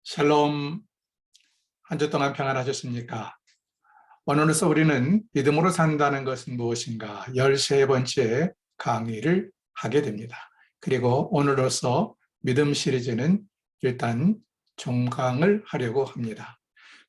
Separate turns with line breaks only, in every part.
샬롬, 한 주 동안 평안하셨습니까? 오늘로서 우리는 믿음으로 산다는 것은 무엇인가 13번째 강의를 하게 됩니다. 그리고 오늘로서 믿음 시리즈는 일단 종강을 하려고 합니다.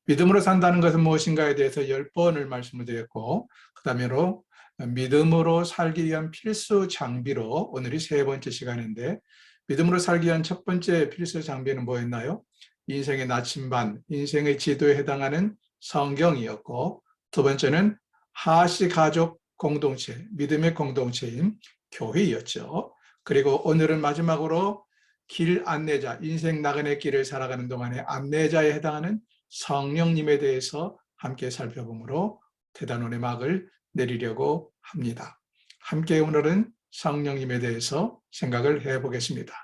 믿음으로 산다는 것은 무엇인가에 대해서 10번을 말씀을 드렸고, 그 다음에로 믿음으로 살기 위한 필수 장비로 오늘이 3번째 시간인데, 믿음으로 살기 위한 첫 번째 필수 장비는 뭐였나요? 인생의 나침반, 인생의 지도에 해당하는 성경이었고, 두 번째는 하시 가족 공동체, 믿음의 공동체인 교회였죠. 그리고 오늘은 마지막으로 길 안내자, 인생 나그네 길을 살아가는 동안에 안내자에 해당하는 성령님에 대해서 함께 살펴보므로 대단원의 막을 내리려고 합니다. 함께 오늘은 성령님에 대해서 생각을 해보겠습니다.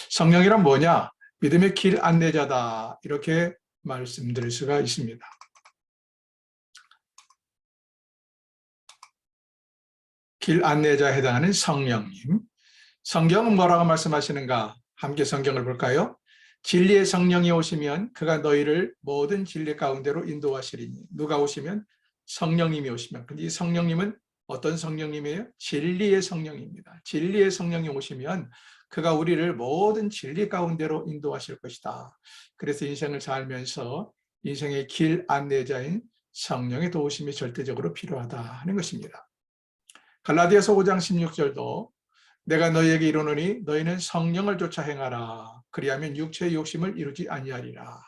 성령이란 뭐냐? 믿음의 길 안내자다, 이렇게 말씀드릴 수가 있습니다. 길 안내자에 해당하는 성령님. 성경은 뭐라고 말씀하시는가? 함께 성경을 볼까요? 진리의 성령이 오시면 그가 너희를 모든 진리 가운데로 인도하시리니. 누가 오시면? 성령님이 오시면. 근데 이 성령님은 어떤 성령님이에요? 진리의 성령입니다. 진리의 성령이 오시면 그가 우리를 모든 진리 가운데로 인도하실 것이다. 그래서 인생을 살면서 인생의 길 안내자인 성령의 도우심이 절대적으로 필요하다 하는 것입니다. 갈라디아서 5장 16절도 내가 너희에게 이르노니 너희는 성령을 쫓아 행하라. 그리하면 육체의 욕심을 이루지 아니하리라.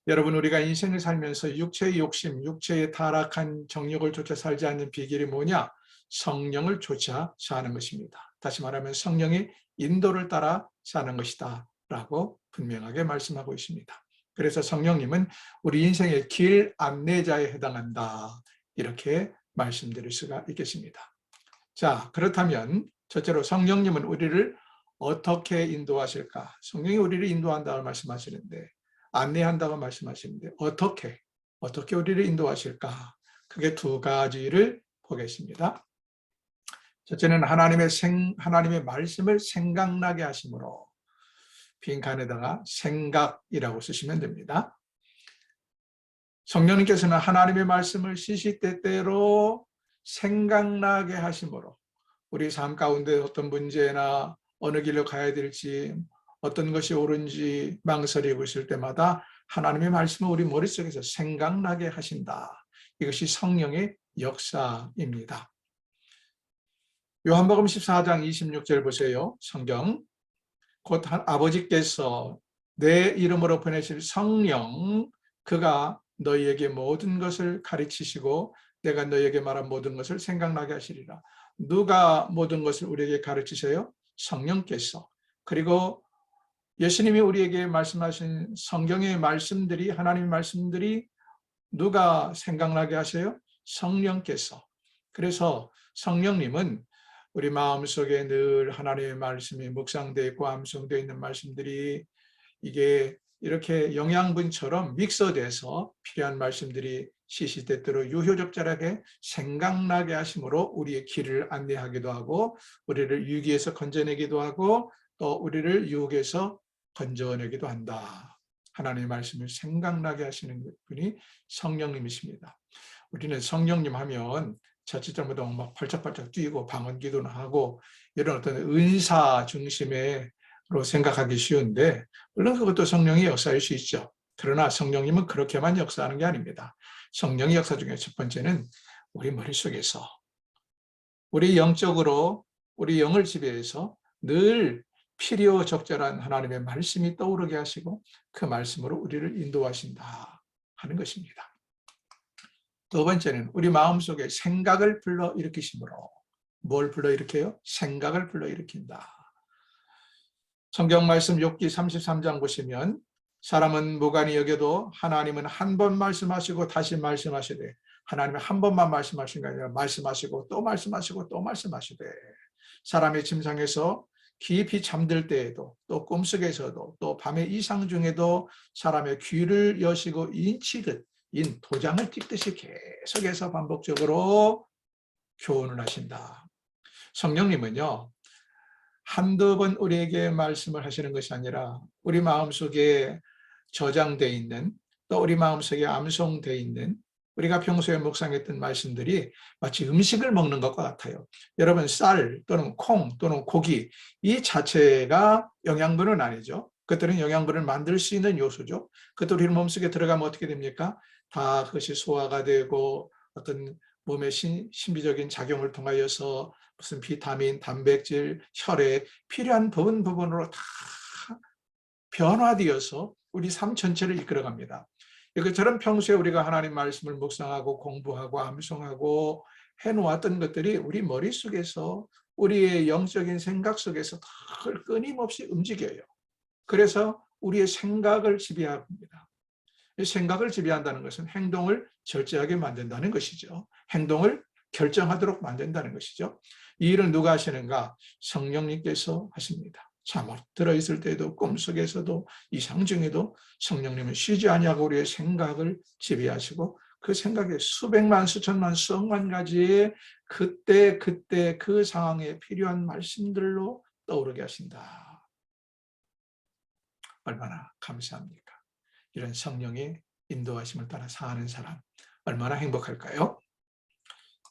여러분, 우리가 인생을 살면서 육체의 욕심, 육체의 타락한 정욕을 쫓아 살지 않는 비결이 뭐냐? 성령을 쫓아 사는 것입니다. 다시 말하면 성령의 인도를 따라 사는 것이다 라고 분명하게 말씀하고 있습니다. 그래서 성령님은 우리 인생의 길 안내자에 해당한다, 이렇게 말씀드릴 수가 있겠습니다. 자, 그렇다면 첫째로 성령님은 우리를 어떻게 인도하실까? 성령이 우리를 인도한다고 말씀하시는데, 안내한다고 말씀하시는데 어떻게 우리를 인도하실까? 크게 두 가지를 보겠습니다. 첫째는 하나님의 말씀을 생각나게 하심으로, 빈칸에다가 생각이라고 쓰시면 됩니다. 성령님께서는 하나님의 말씀을 시시때때로 생각나게 하심으로 우리 삶 가운데 어떤 문제나 어느 길로 가야 될지, 어떤 것이 옳은지 망설이고 있을 때마다 하나님의 말씀을 우리 머릿속에서 생각나게 하신다. 이것이 성령의 역사입니다. 요한복음 14장 26절 보세요. 성경. 곧 아버지께서 내 이름으로 보내실 성령, 그가 너희에게 모든 것을 가르치시고 내가 너희에게 말한 모든 것을 생각나게 하시리라. 누가 모든 것을 우리에게 가르치세요? 성령께서. 그리고 예수님이 우리에게 말씀하신 성경의 말씀들이, 하나님의 말씀들이 누가 생각나게 하세요? 성령께서. 그래서 성령님은 우리 마음속에 늘 하나님의 말씀이 묵상되어 있고 암송되어 있는 말씀들이 이게 이렇게 영양분처럼 믹서돼서 필요한 말씀들이 시시때때로 유효적절하게 생각나게 하심으로 우리의 길을 안내하기도 하고, 우리를 위기에서 건져내기도 하고, 또 우리를 유혹에서 건져내기도 한다. 하나님의 말씀을 생각나게 하시는 분이 성령님이십니다. 우리는 성령님 하면 자칫 잘못하면 막 팔짝팔짝 뛰고 방언기도나 하고 이런 어떤 은사 중심으로 생각하기 쉬운데, 물론 그것도 성령의 역사일 수 있죠. 그러나 성령님은 그렇게만 역사하는 게 아닙니다. 성령의 역사 중에 첫 번째는 우리 머릿속에서, 우리 영적으로 우리 영을 지배해서 늘 필요 적절한 하나님의 말씀이 떠오르게 하시고 그 말씀으로 우리를 인도하신다 하는 것입니다. 두 번째는 우리 마음속에 생각을 불러일으키심으로. 뭘 불러일으켜요? 생각을 불러일으킨다. 성경 말씀 욥기 33장 보시면 사람은 무관히 여겨도 하나님은 한 번 말씀하시고 다시 말씀하시되, 하나님은 한 번만 말씀하신 게 아니라 말씀하시고 또 말씀하시고 또 말씀하시되, 사람의 침상에서 깊이 잠들 때에도, 또 꿈속에서도, 또 밤의 이상 중에도 사람의 귀를 여시고 인치듯 도장을 찍듯이 계속해서 반복적으로 교훈을 하신다. 성령님은요, 한두 번 우리에게 말씀을 하시는 것이 아니라 우리 마음속에 저장되어 있는, 또 우리 마음속에 암송되어 있는, 우리가 평소에 묵상했던 말씀들이 마치 음식을 먹는 것과 같아요. 여러분, 쌀 또는 콩 또는 고기, 이 자체가 영양분은 아니죠. 그것들은 영양분을 만들 수 있는 요소죠. 그것들이 우리 몸속에 들어가면 어떻게 됩니까? 다 그것이 소화가 되고 어떤 몸의 신비적인 작용을 통하여서 무슨 비타민, 단백질, 혈액 필요한 부분으로 다 변화되어서 우리 삶 전체를 이끌어갑니다. 이것처럼 평소에 우리가 하나님 말씀을 묵상하고 공부하고 암송하고 해놓았던 것들이 우리 머릿속에서 우리의 영적인 생각 속에서 늘 끊임없이 움직여요. 그래서 우리의 생각을 지배합니다. 생각을 지배한다는 것은 행동을 절제하게 만든다는 것이죠. 행동을 결정하도록 만든다는 것이죠. 이 일을 누가 하시는가? 성령님께서 하십니다. 잠을 들어있을 때도 꿈속에서도 이상 중에도 성령님은 쉬지 아니하고 우리의 생각을 지배하시고 그 생각에 수백만 수천만 수억만 가지의 그때 그 상황에 필요한 말씀들로 떠오르게 하신다. 얼마나 감사합니까? 이런 성령의 인도하심을 따라 사는 사람 얼마나 행복할까요?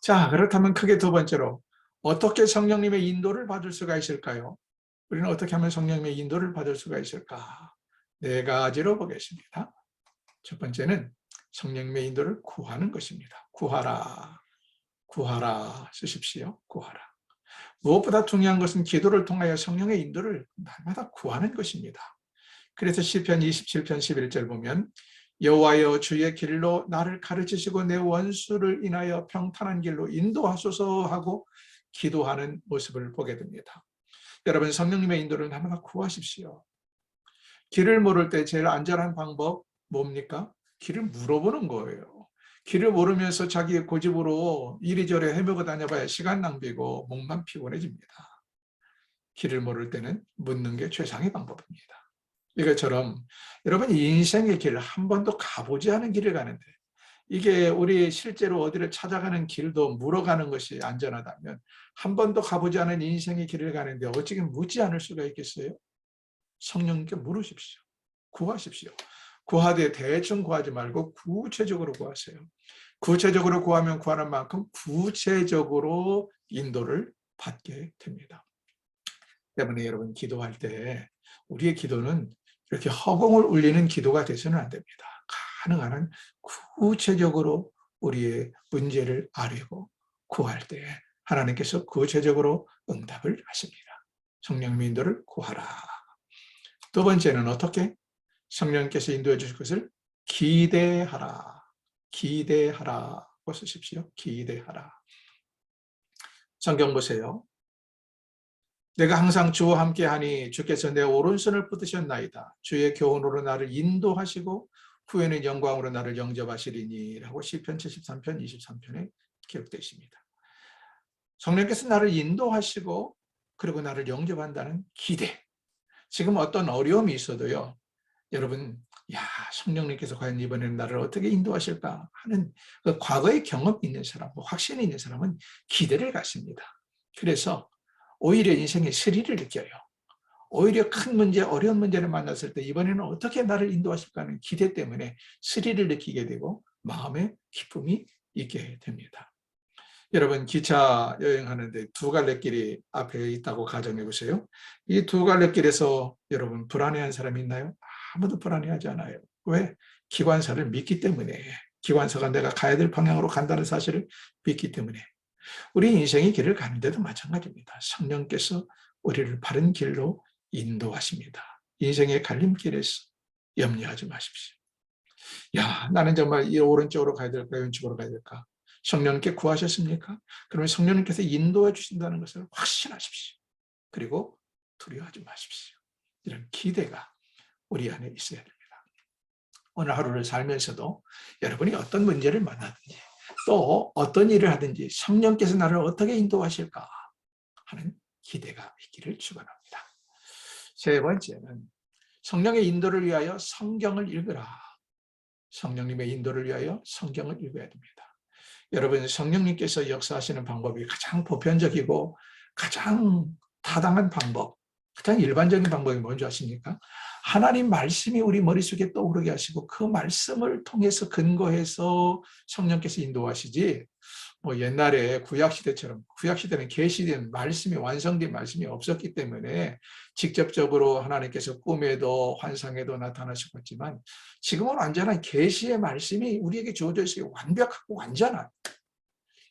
자, 그렇다면 크게 두 번째로 어떻게 성령님의 인도를 받을 수가 있을까요? 우리는 어떻게 하면 성령님의 인도를 받을 수가 있을까? 네 가지로 보겠습니다. 첫 번째는 성령님의 인도를 구하는 것입니다. 구하라, 구하라 쓰십시오. 구하라. 무엇보다 중요한 것은 기도를 통하여 성령의 인도를 날마다 구하는 것입니다. 그래서 시편 27편 11절 보면 여호와여 주의 길로 나를 가르치시고 내 원수를 인하여 평탄한 길로 인도하소서 하고 기도하는 모습을 보게 됩니다. 여러분, 성령님의 인도를 날마다 구하십시오. 길을 모를 때 제일 안전한 방법 뭡니까? 길을 물어보는 거예요. 길을 모르면서 자기의 고집으로 이리저리 헤매고 다녀봐야 시간 낭비고 목만 피곤해집니다. 길을 모를 때는 묻는 게 최상의 방법입니다. 이것처럼 여러분 인생의 길을 한 번도 가보지 않은 길을 가는데 이게 우리 실제로 어디를 찾아가는 길도 물어가는 것이 안전하다면 한 번도 가보지 않은 인생의 길을 가는데 어떻게 묻지 않을 수가 있겠어요? 성령님께 물으십시오. 구하십시오. 구하되 대충 구하지 말고 구체적으로 구하세요. 구체적으로 구하면 구하는 만큼 구체적으로 인도를 받게 됩니다. 때문에 여러분 기도할 때 우리의 기도는 이렇게 허공을 울리는 기도가 되서는 안 됩니다. 가능한 한 구체적으로 우리의 문제를 아뢰고 구할 때 하나님께서 구체적으로 응답을 하십니다. 성령님의 인도를 구하라. 두 번째는 어떻게? 성령님께서 인도해 주실 것을 기대하라. 기대하라고 쓰십시오. 기대하라. 성경 보세요. 내가 항상 주와 함께하니 주께서 내 오른손을 붙드셨나이다. 주의 교훈으로 나를 인도하시고 후에는 영광으로 나를 영접하시리니 라고 시편 73편 23편에 기록되어 있습니다. 성령께서 나를 인도하시고 그리고 나를 영접한다는 기대. 지금 어떤 어려움이 있어도요. 여러분, 야, 성령님께서 과연 이번에는 나를 어떻게 인도하실까 하는 그 과거의 경험이 있는 사람, 확신이 있는 사람은 기대를 갖습니다. 그래서 오히려 인생의 스릴을 느껴요. 오히려 큰 문제, 어려운 문제를 만났을 때 이번에는 어떻게 나를 인도하실까 하는 기대 때문에 스릴을 느끼게 되고 마음의 기쁨이 있게 됩니다. 여러분, 기차 여행하는데 두 갈래길이 앞에 있다고 가정해 보세요. 이 두 갈래길에서 여러분 불안해한 사람이 있나요? 아무도 불안해하지 않아요. 왜? 기관사를 믿기 때문에. 기관사가 내가 가야 될 방향으로 간다는 사실을 믿기 때문에. 우리 인생의 길을 가는데도 마찬가지입니다. 성령께서 우리를 바른 길로 인도하십니다. 인생의 갈림길에서 염려하지 마십시오. 야, 나는 정말 이 오른쪽으로 가야 될까, 왼쪽으로 가야 될까? 성령님께 구하셨습니까? 그러면 성령님께서 인도해 주신다는 것을 확신하십시오. 그리고 두려워하지 마십시오. 이런 기대가 우리 안에 있어야 됩니다. 오늘 하루를 살면서도 여러분이 어떤 문제를 만나든지 또 어떤 일을 하든지 성령께서 나를 어떻게 인도하실까 하는 기대가 있기를 축원합니다. 세 번째는 성령의 인도를 위하여 성경을 읽으라. 성령님의 인도를 위하여 성경을 읽어야 됩니다. 여러분, 성령님께서 역사하시는 방법이 가장 보편적이고 가장 타당한 방법, 가장 일반적인 방법이 뭔지 아십니까? 하나님 말씀이 우리 머릿속에 떠오르게 하시고 그 말씀을 통해서 근거해서 성령께서 인도하시지, 뭐 옛날에 구약시대처럼, 구약시대는 계시된 말씀이, 완성된 말씀이 없었기 때문에 직접적으로 하나님께서 꿈에도 환상에도 나타나셨지만, 지금은 완전한 계시의 말씀이 우리에게 주어져 있어요. 완벽하고 완전한.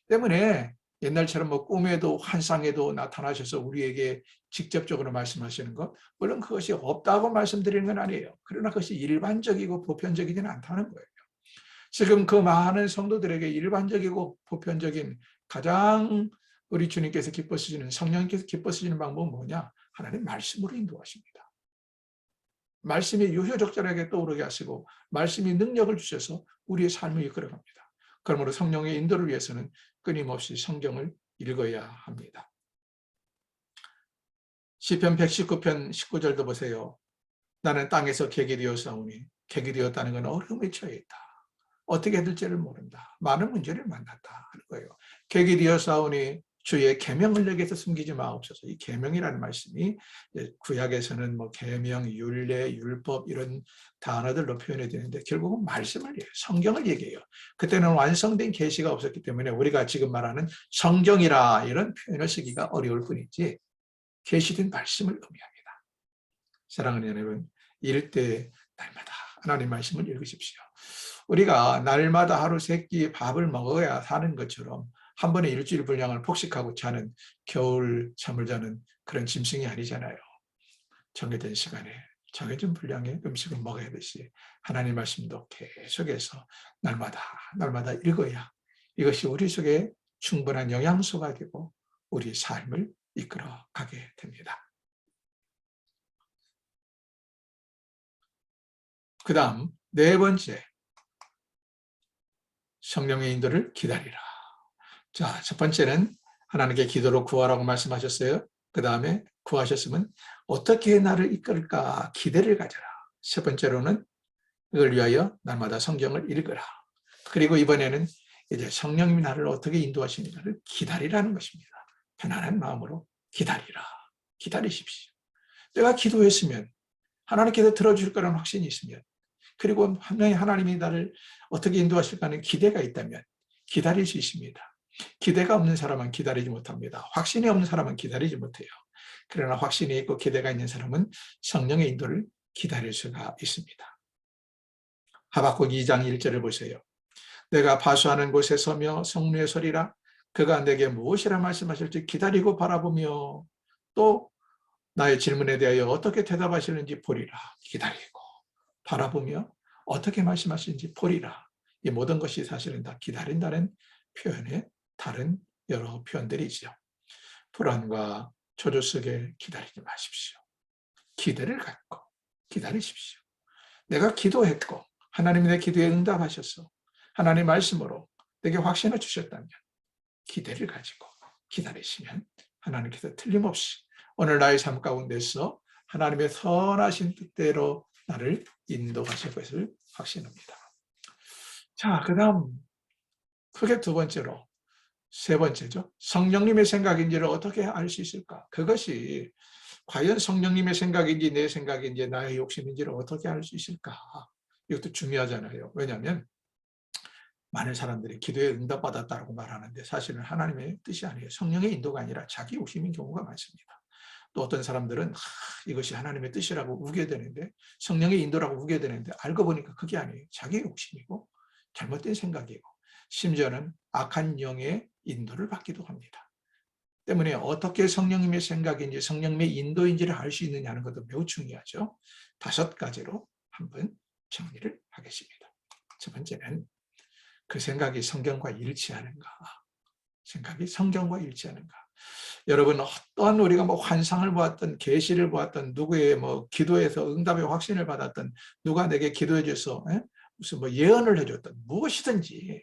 때문에 옛날처럼 뭐 꿈에도 환상에도 나타나셔서 우리에게 직접적으로 말씀하시는 것, 물론 그것이 없다고 말씀드리는 건 아니에요. 그러나 그것이 일반적이고 보편적이지는 않다는 거예요. 지금 그 많은 성도들에게 일반적이고 보편적인, 가장 우리 주님께서 기뻐하시는, 성령님께서 기뻐하시는 방법은 뭐냐? 하나님 말씀으로 인도하십니다. 말씀이 유효적절하게 떠오르게 하시고 말씀이 능력을 주셔서 우리의 삶을 이끌어갑니다. 그러므로 성령의 인도를 위해서는 끊임없이 성경을 읽어야 합니다. 시편 119편 19절도 보세요. 나는 땅에서 객이 되었사오니, 객이 되었다는 건 어려움에 처해 있다. 어떻게 될지를 모른다. 많은 문제를 만났다 하는 거예요. 객이 되었사오니 주의 계명을 내게서 숨기지 마옵소서. 이 계명이라는 말씀이 구약에서는 뭐 계명, 율례, 율법 이런 단어들로 표현이 되는데 결국은 말씀을 얘기해요. 성경을 얘기해요. 그때는 완성된 계시가 없었기 때문에 우리가 지금 말하는 성경이라 이런 표현을 쓰기가 어려울 뿐이지 계시된 말씀을 의미합니다. 사랑하는 여러분, 이럴 때 날마다 하나님 말씀을 읽으십시오. 우리가 날마다 하루 세 끼 밥을 먹어야 사는 것처럼 한 번에 일주일 분량을 폭식하고 자는, 겨울 잠을 자는 그런 짐승이 아니잖아요. 정해진 시간에 정해진 분량의 음식을 먹어야 하듯이 하나님 말씀도 계속해서 날마다 읽어야 이것이 우리 속에 충분한 영양소가 되고 우리 삶을 이끌어 가게 됩니다. 그 다음 네 번째, 성령의 인도를 기다리라. 자, 첫 번째는 하나님께 기도로 구하라고 말씀하셨어요. 그 다음에 구하셨으면 어떻게 나를 이끌까 기대를 가져라. 세 번째로는 이걸 위하여 날마다 성경을 읽으라. 그리고 이번에는 이제 성령님이 나를 어떻게 인도하시는가를 기다리라는 것입니다. 편안한 마음으로 기다리라. 기다리십시오. 내가 기도했으면 하나님께서 들어주실 거라는 확신이 있으면, 그리고 하나님이 나를 어떻게 인도하실까 하는 기대가 있다면 기다릴 수 있습니다. 기대가 없는 사람은 기다리지 못합니다. 확신이 없는 사람은 기다리지 못해요. 그러나 확신이 있고 기대가 있는 사람은 성령의 인도를 기다릴 수가 있습니다. 하박국 2장 1절을 보세요. 내가 파수하는 곳에 서며 성령의 소리라, 그가 내게 무엇이라 말씀하실지 기다리고 바라보며 또 나의 질문에 대하여 어떻게 대답하시는지 보리라. 기다리고 바라보며 어떻게 말씀하시는지 보리라. 이 모든 것이 사실은 다 기다린다는 표현의 다른 여러 표현들이죠. 불안과 초조 속에 기다리지 마십시오. 기대를 갖고 기다리십시오. 내가 기도했고 하나님이 내 기도에 응답하셔서 하나님의 말씀으로 내게 확신을 주셨다면 기대를 가지고 기다리시면 하나님께서 틀림없이 오늘 나의 삶 가운데서 하나님의 선하신 뜻대로 나를 인도하실 것을 확신합니다. 자, 그 다음 크게 두 번째로, 세 번째죠. 성령님의 생각인지를 어떻게 알 수 있을까? 그것이 과연 성령님의 생각인지 내 생각인지 나의 욕심인지를 어떻게 알 수 있을까? 이것도 중요하잖아요. 왜냐하면 많은 사람들이 기도에 응답받았다고 말하는데 사실은 하나님의 뜻이 아니에요. 성령의 인도가 아니라 자기 욕심인 경우가 많습니다. 또 어떤 사람들은 이것이 하나님의 뜻이라고 우겨대는데, 성령의 인도라고 우겨대는데 알고 보니까 그게 아니에요. 자기 욕심이고 잘못된 생각이고 심지어는 악한 영의 인도를 받기도 합니다. 때문에 어떻게 성령님의 생각인지 성령님의 인도인지를 알 수 있느냐는 것도 매우 중요하죠. 5가지로 한번 정리를 하겠습니다. 첫 번째는 그 생각이 성경과 일치하는가? 생각이 성경과 일치하는가? 여러분, 어떠한 우리가 뭐 환상을 보았던, 계시를 보았던, 누구의 뭐 기도에서 응답의 확신을 받았던, 누가 내게 기도해 줘서 무슨 뭐 예언을 해줬던 무엇이든지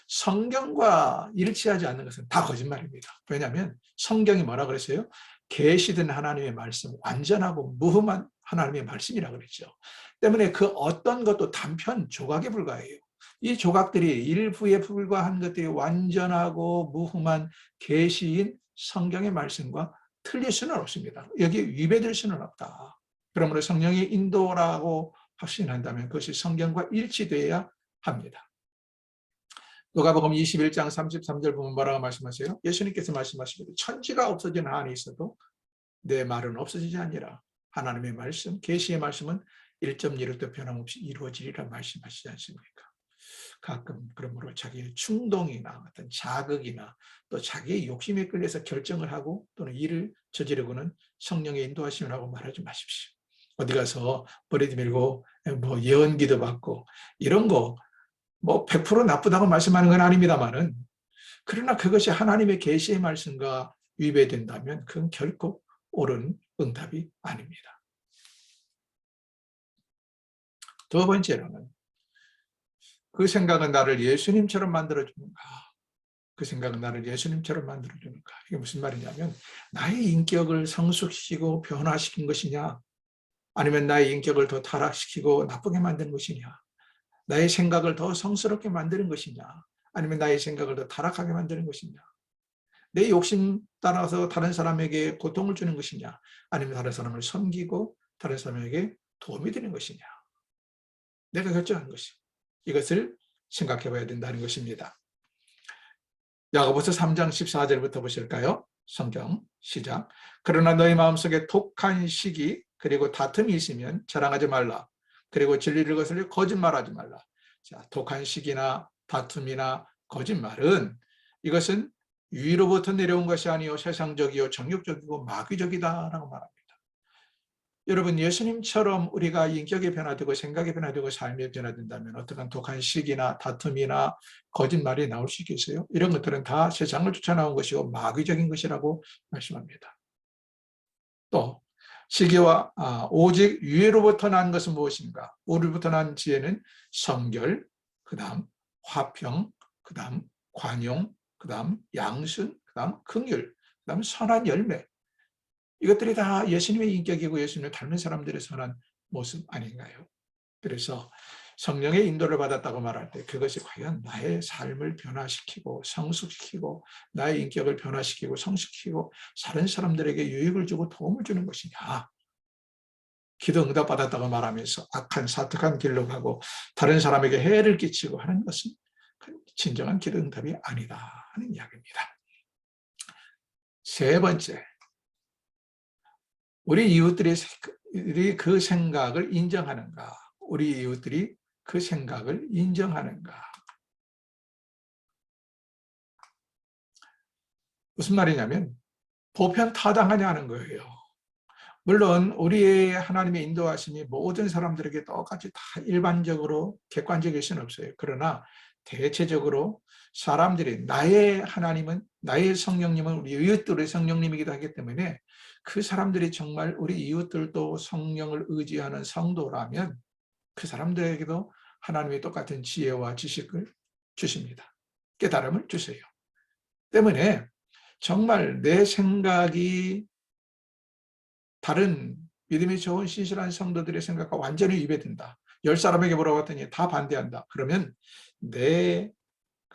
성경과 일치하지 않는 것은 다 거짓말입니다. 왜냐하면 성경이 뭐라 그랬어요? 계시된 하나님의 말씀, 완전하고 무흠한 하나님의 말씀이라고 그랬죠. 때문에 그 어떤 것도 단편 조각에 불과해요. 이 조각들이 일부에 불과한 것들이 완전하고 무흠한 계시인 성경의 말씀과 틀릴 수는 없습니다. 여기 위배될 수는 없다. 그러므로 성령의 인도라고 확신한다면 그것이 성경과 일치되어야 합니다. 누가복음 21장 33절 보면 뭐라고 말씀하세요? 예수님께서 말씀하시기를 천지가 없어진 한이 있어도 내 말은 없어지지 아니라 하나님의 말씀, 계시의 말씀은 1.1도 변함없이 이루어지리라 말씀하시지 않습니까? 가끔 그러므로 자기의 충동이나 어떤 자극이나 또 자기의 욕심에 끌려서 결정을 하고 또는 일을 저지르고는 성령의 인도하심이라고 말하지 마십시오. 어디 가서 버리디 밀고 뭐 예언기도 받고 이런 거 뭐 100% 나쁘다고 말씀하는 건 아닙니다만은, 그러나 그것이 하나님의 계시의 말씀과 위배된다면 그건 결코 옳은 응답이 아닙니다. 두 번째로는 그 생각은 나를 예수님처럼 만들어주는가? 그 생각은 나를 예수님처럼 만들어주는가? 이게 무슨 말이냐면 나의 인격을 성숙시키고 변화시킨 것이냐? 아니면 나의 인격을 더 타락시키고 나쁘게 만든 것이냐? 나의 생각을 더 성스럽게 만드는 것이냐? 아니면 나의 생각을 더 타락하게 만드는 것이냐? 내 욕심 따라서 다른 사람에게 고통을 주는 것이냐? 아니면 다른 사람을 섬기고 다른 사람에게 도움이 되는 것이냐? 내가 결정한 것이. 이것을 생각해 봐야 된다는 것입니다. 야고보서 3장 14절부터 보실까요? 성경 시작. 그러나 너희 마음속에 독한 시기 그리고 다툼이 있으면 자랑하지 말라. 그리고 진리를 거슬려 거짓말하지 말라. 자, 독한 시기나 다툼이나 거짓말은 이것은 위로부터 내려온 것이 아니요 세상적이요 정욕적이고 마귀적이다라고 말합니다. 여러분, 예수님처럼 우리가 인격이 변화되고 생각이 변화되고 삶이 변화된다면 어떠한 독한 시기나 다툼이나 거짓말이 나올 수 있겠어요? 이런 것들은 다 세상을 쫓아나온 것이고 마귀적인 것이라고 말씀합니다. 또 시기와 오직 위로부터 난 것은 무엇인가? 우리로부터 난 지혜는 성결, 그 다음 화평, 그 다음 관용, 그 다음 양순, 그 다음 긍휼, 그 다음 선한 열매. 이것들이 다 예수님의 인격이고 예수님을 닮은 사람들의 선한 모습 아닌가요? 그래서 성령의 인도를 받았다고 말할 때 그것이 과연 나의 삶을 변화시키고 성숙시키고 나의 인격을 변화시키고 성숙시키고 다른 사람들에게 유익을 주고 도움을 주는 것이냐? 기도 응답 받았다고 말하면서 악한 사특한 길로 가고 다른 사람에게 해를 끼치고 하는 것은 진정한 기도 응답이 아니다 하는 이야기입니다. 세 번째, 우리 이웃들이 그 생각을 인정하는가? 우리 이웃들이 그 생각을 인정하는가? 무슨 말이냐면 보편 타당하냐는 거예요. 물론 우리의 하나님의 인도하심이 모든 사람들에게 똑같이 다 일반적으로 객관적일 수는 없어요. 그러나 대체적으로 사람들이 나의 하나님은, 나의 성령님은 우리 이웃들의 성령님이기도 하기 때문에 그 사람들이 정말 우리 이웃들도 성령을 의지하는 성도라면 그 사람들에게도 하나님이 똑같은 지혜와 지식을 주십니다. 깨달음을 주세요. 때문에 정말 내 생각이 다른 믿음이 좋은 신실한 성도들의 생각과 완전히 위배된다. 10사람에게 물어봤더니 다 반대한다. 그러면 내가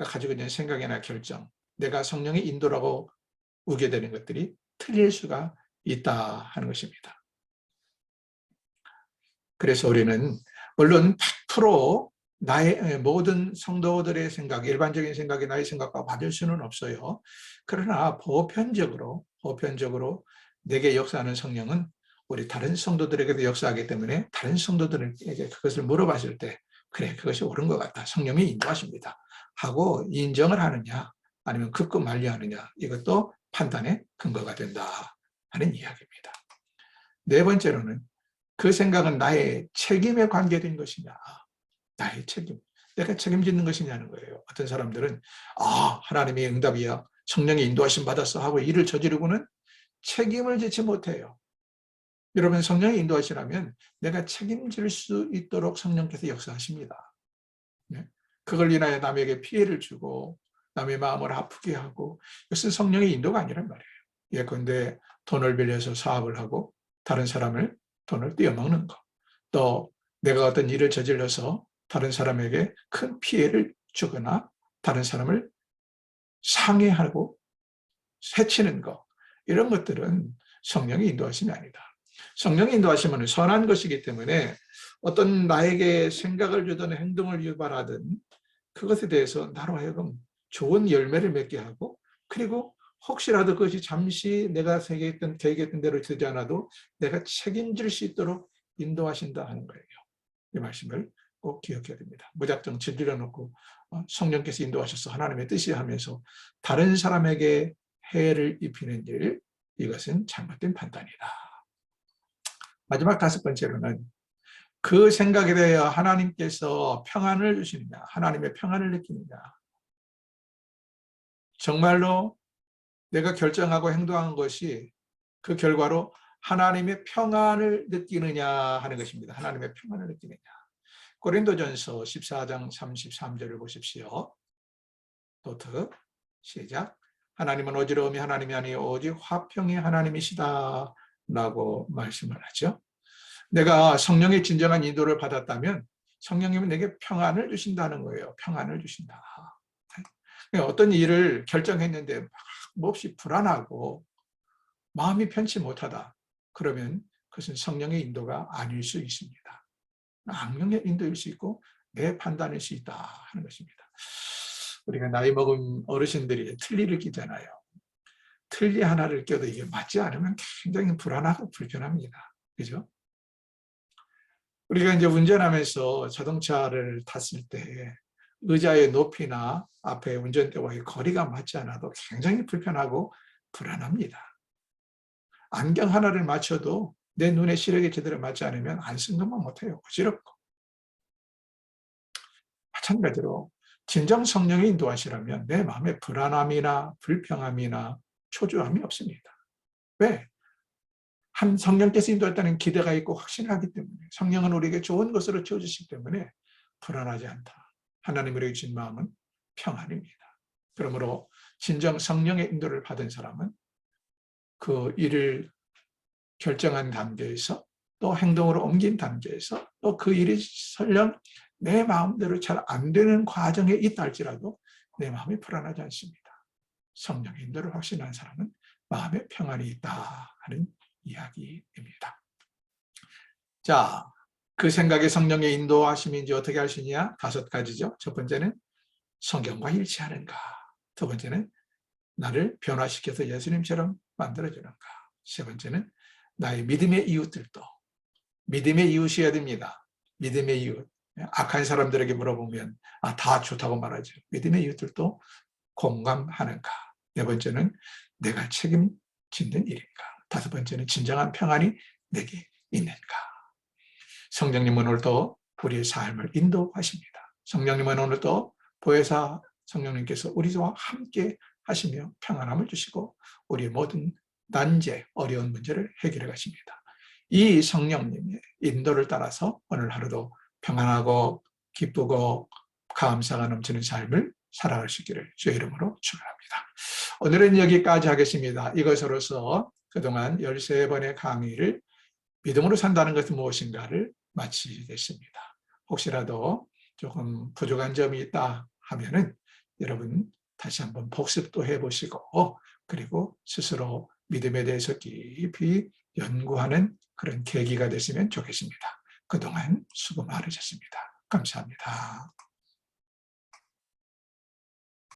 가지고 있는 생각이나 결정, 내가 성령의 인도라고 우게 되는 것들이 틀릴 수가 있다 하는 것입니다. 그래서 우리는 물론 100% 나의 모든 성도들의 생각, 일반적인 생각이 나의 생각과 맞을 수는 없어요. 그러나 보편적으로 내게 역사하는 성령은 우리 다른 성도들에게도 역사하기 때문에 다른 성도들에게 그것을 물어봤을 때 그래, 그것이 옳은 것 같다. 성령이 인도하십니다. 하고 인정을 하느냐 아니면 극구 만류하느냐, 이것도 판단의 근거가 된다 하는 이야기입니다. 네 번째로는 그 생각은 나의 책임에 관계된 것이냐, 나의 책임, 내가 책임지는 것이냐는 거예요. 어떤 사람들은 하나님의 응답이야, 성령의 인도하심 받았어 하고 일을 저지르고는 책임을 지지 못해요. 여러분, 성령의 인도하시라면 내가 책임질 수 있도록 성령께서 역사하십니다. 그걸 인하여 남에게 피해를 주고 남의 마음을 아프게 하고, 이것은 성령의 인도가 아니란 말이에요. 예컨대 돈을 빌려서 사업을 하고 다른 사람을 돈을 떼어먹는 것, 또 내가 어떤 일을 저질러서 다른 사람에게 큰 피해를 주거나 다른 사람을 상해하고 해치는 것, 이런 것들은 성령의 인도하심이 아니다. 성령이 인도하시면 선한 것이기 때문에 어떤 나에게 생각을 주든 행동을 유발하든 그것에 대해서 나로 하여금 좋은 열매를 맺게 하고, 그리고 혹시라도 그것이 잠시 내가 계획했던 대로 되지 않아도 내가 책임질 수 있도록 인도하신다 하는 거예요. 이 말씀을 꼭 기억해야 됩니다. 무작정 진리려 놓고 성령께서 인도하셔서 하나님의 뜻이 하면서 다른 사람에게 해를 입히는 일, 이것은 잘못된 판단이다. 마지막 5번째로는 그 생각에 대하여 하나님께서 평안을 주시느냐, 하나님의 평안을 느끼느냐. 정말로 내가 결정하고 행동한 것이 그 결과로 하나님의 평안을 느끼느냐 하는 것입니다. 하나님의 평안을 느끼느냐. 고린도전서 14장 33절을 보십시오. 노트 시작. 하나님은 어지러움이 하나님이 아니요 오직 화평이 하나님이시다 라고 말씀을 하죠. 내가 성령의 진정한 인도를 받았다면 성령님은 내게 평안을 주신다는 거예요. 평안을 주신다. 어떤 일을 결정했는데 몹시 불안하고 마음이 편치 못하다. 그러면 그것은 성령의 인도가 아닐 수 있습니다. 악령의 인도일 수 있고 내 판단일 수 있다 하는 것입니다. 우리가 나이 먹은 어르신들이 틀니를 끼잖아요. 틀니 하나를 껴도 이게 맞지 않으면 굉장히 불안하고 불편합니다. 그죠? 우리가 이제 운전하면서 자동차를 탔을 때 의자의 높이나 앞에 운전대와의 거리가 맞지 않아도 굉장히 불편하고 불안합니다. 안경 하나를 맞춰도 내 눈에 시력이 제대로 맞지 않으면 안 쓴 것만 못해요. 어지럽고. 마찬가지로 진정 성령이 인도하시라면 내 마음에 불안함이나 불평함이나 초조함이 없습니다. 왜? 한 성령께서 인도했다는 기대가 있고 확신하기 때문에, 성령은 우리에게 좋은 것으로 채워주시기 때문에 불안하지 않다. 하나님 우리에게 주신 마음은 평안입니다. 그러므로 진정 성령의 인도를 받은 사람은 그 일을 결정한 단계에서 또 행동으로 옮긴 단계에서 또 그 일이 설령 내 마음대로 잘 안 되는 과정에 있다 할지라도 내 마음이 불안하지 않습니다. 성령의 인도를 확신한 사람은 마음에 평안이 있다 하는 이야기입니다. 자, 그 생각에 성령의 인도하심인지 어떻게 할 수 있냐? 5가지죠. 첫 번째는 성경과 일치하는가. 두 번째는 나를 변화시켜서 예수님처럼 만들어주는가. 세 번째는 나의 믿음의 이웃들도 믿음의 이웃이어야 됩니다. 믿음의 이웃. 악한 사람들에게 물어보면 다 좋다고 말하죠. 믿음의 이웃들도 공감하는가. 네 번째는 내가 책임짓는 일인가. 5번째는 진정한 평안이 내게 있는가. 성령님은 오늘도 우리의 삶을 인도하십니다. 성령님은 오늘도 보혜사 성령님께서 우리와 함께 하시며 평안함을 주시고 우리의 모든 난제, 어려운 문제를 해결해 가십니다. 이 성령님의 인도를 따라서 오늘 하루도 평안하고 기쁘고 감사가 넘치는 삶을 살아갈 수 있기를 주의 이름으로 축원합니다. 오늘은 여기까지 하겠습니다. 이것으로서 그동안 13번의 강의를 믿음으로 산다는 것은 무엇인가를 마치겠습니다. 혹시라도 조금 부족한 점이 있다 하면은 여러분 다시 한번 복습도 해보시고 그리고 스스로 믿음에 대해서 깊이 연구하는 그런 계기가 됐으면 좋겠습니다. 그동안 수고 많으셨습니다. 감사합니다.